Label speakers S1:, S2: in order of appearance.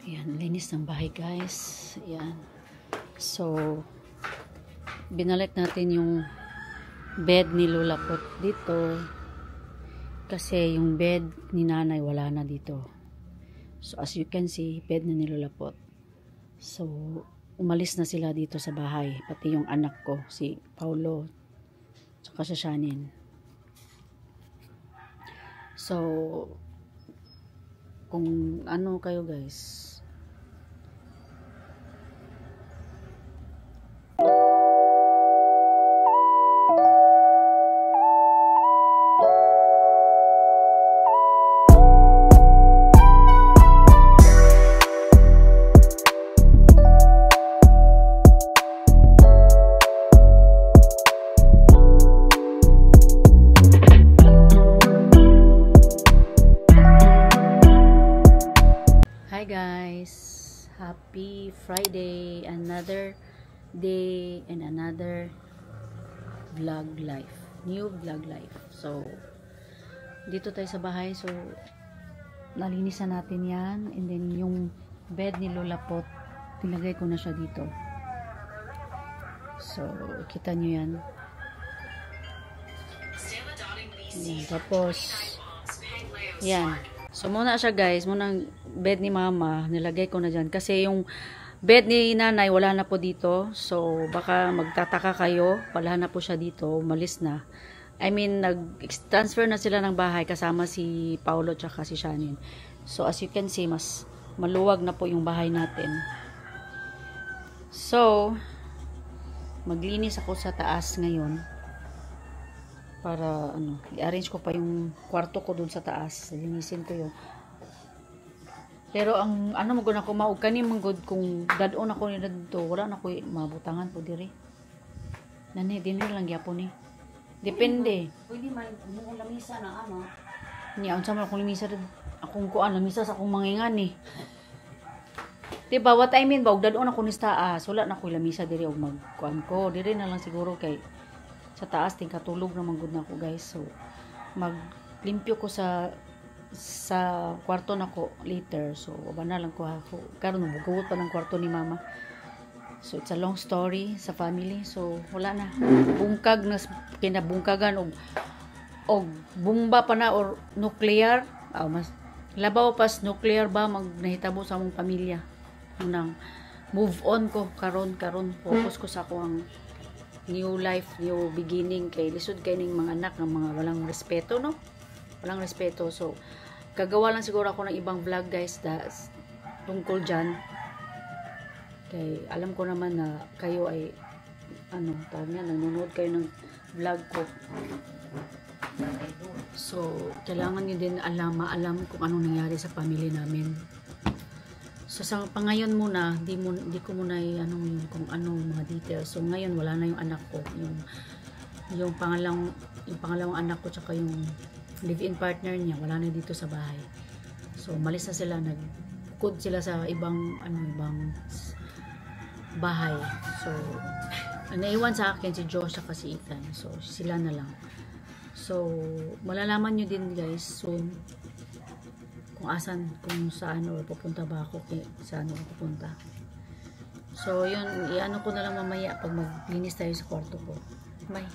S1: Ayan, linis ng bahay guys. Ayan. So, binalik natin yung bed ni Lola Pot dito. Kasi yung bed ni nanay wala na dito. So, as you can see, bed na ni Lola Pot. So, umalis na sila dito sa bahay. Pati yung anak ko, si Paulo, tsaka si Shannon. So, kung ano kayo guys, guys, happy Friday, another day and another vlog life, new vlog life. So dito tayo sa bahay, so nalinisan natin yan, and then yung bed ni Lola Pot tinagay ko na siya dito. So kita nyo yan. Yan, tapos yan. So, muna siya guys, munang bed ni mama, nilagay ko na dyan. Kasi yung bed ni nanay, wala na po dito. So, baka magtataka kayo, wala na po siya dito, umalis na. I mean, nag-transfer na sila ng bahay kasama si Paulo tsaka si Shannon. So, as you can see, mas maluwag na po yung bahay natin. So, maglinis ako sa taas ngayon. Para ano, i-arrange ko pa yung kwarto ko dun sa taas. Linisin ko yun. Pero ang ano mo guna ko maug kani manggod kung dadon ako ni dito, wala na ko mabutangan po diri. Nani dinhi lang gyapon ni. Depende.
S2: Pwede man mo lamisa na ano.
S1: Ni unsa man akong lamisa akong kuan lamisa sa akong mangingan ni. Diba what I mean ba og dadon ako ni taas, wala na ko lamisa diri og magkuan ko. Diri na lang siguro kay sa taas ting katulog na manggod na ako guys. So maglimpyo ko sa kwarto nako later. So wala na lang ko ako karon mabugot pa ng kwarto ni mama. So it's a long story sa family. So wala na, bungkag na kinabungkagan og bomba pa na or nuclear. Mas labaw pas nuclear ba magnahitabo sa among pamilya. Munang move on ko karon focus ko sa akong new life, new beginning. Kay lisod kay ning mga anak ng mga walang respeto, no? Walang respeto. So gagawa lang siguro ako ng ibang vlog guys tungkol dyan. Kay alam ko naman na kayo ay ano, tawag nga, nanonood kayo ng vlog ko. So kailangan nyo din maalam kung anong nangyari sa family namin. So sa pangayon muna, di ko muna yung kung anong mga details. So ngayon wala na yung anak ko, yung pangalawang anak ko tsaka yung live-in partner niya, wala na dito sa bahay. So umalis na sila, nagkod sila sa ibang bahay. So naiwan sa akin si Josh at si Ethan. So sila na lang. So malalaman nyo din guys soon kung saan or pupunta ba ako, saan ako pupunta. So yun, iano ko na lang mamaya pag maglinis tayo sa kwarto ko. Bye.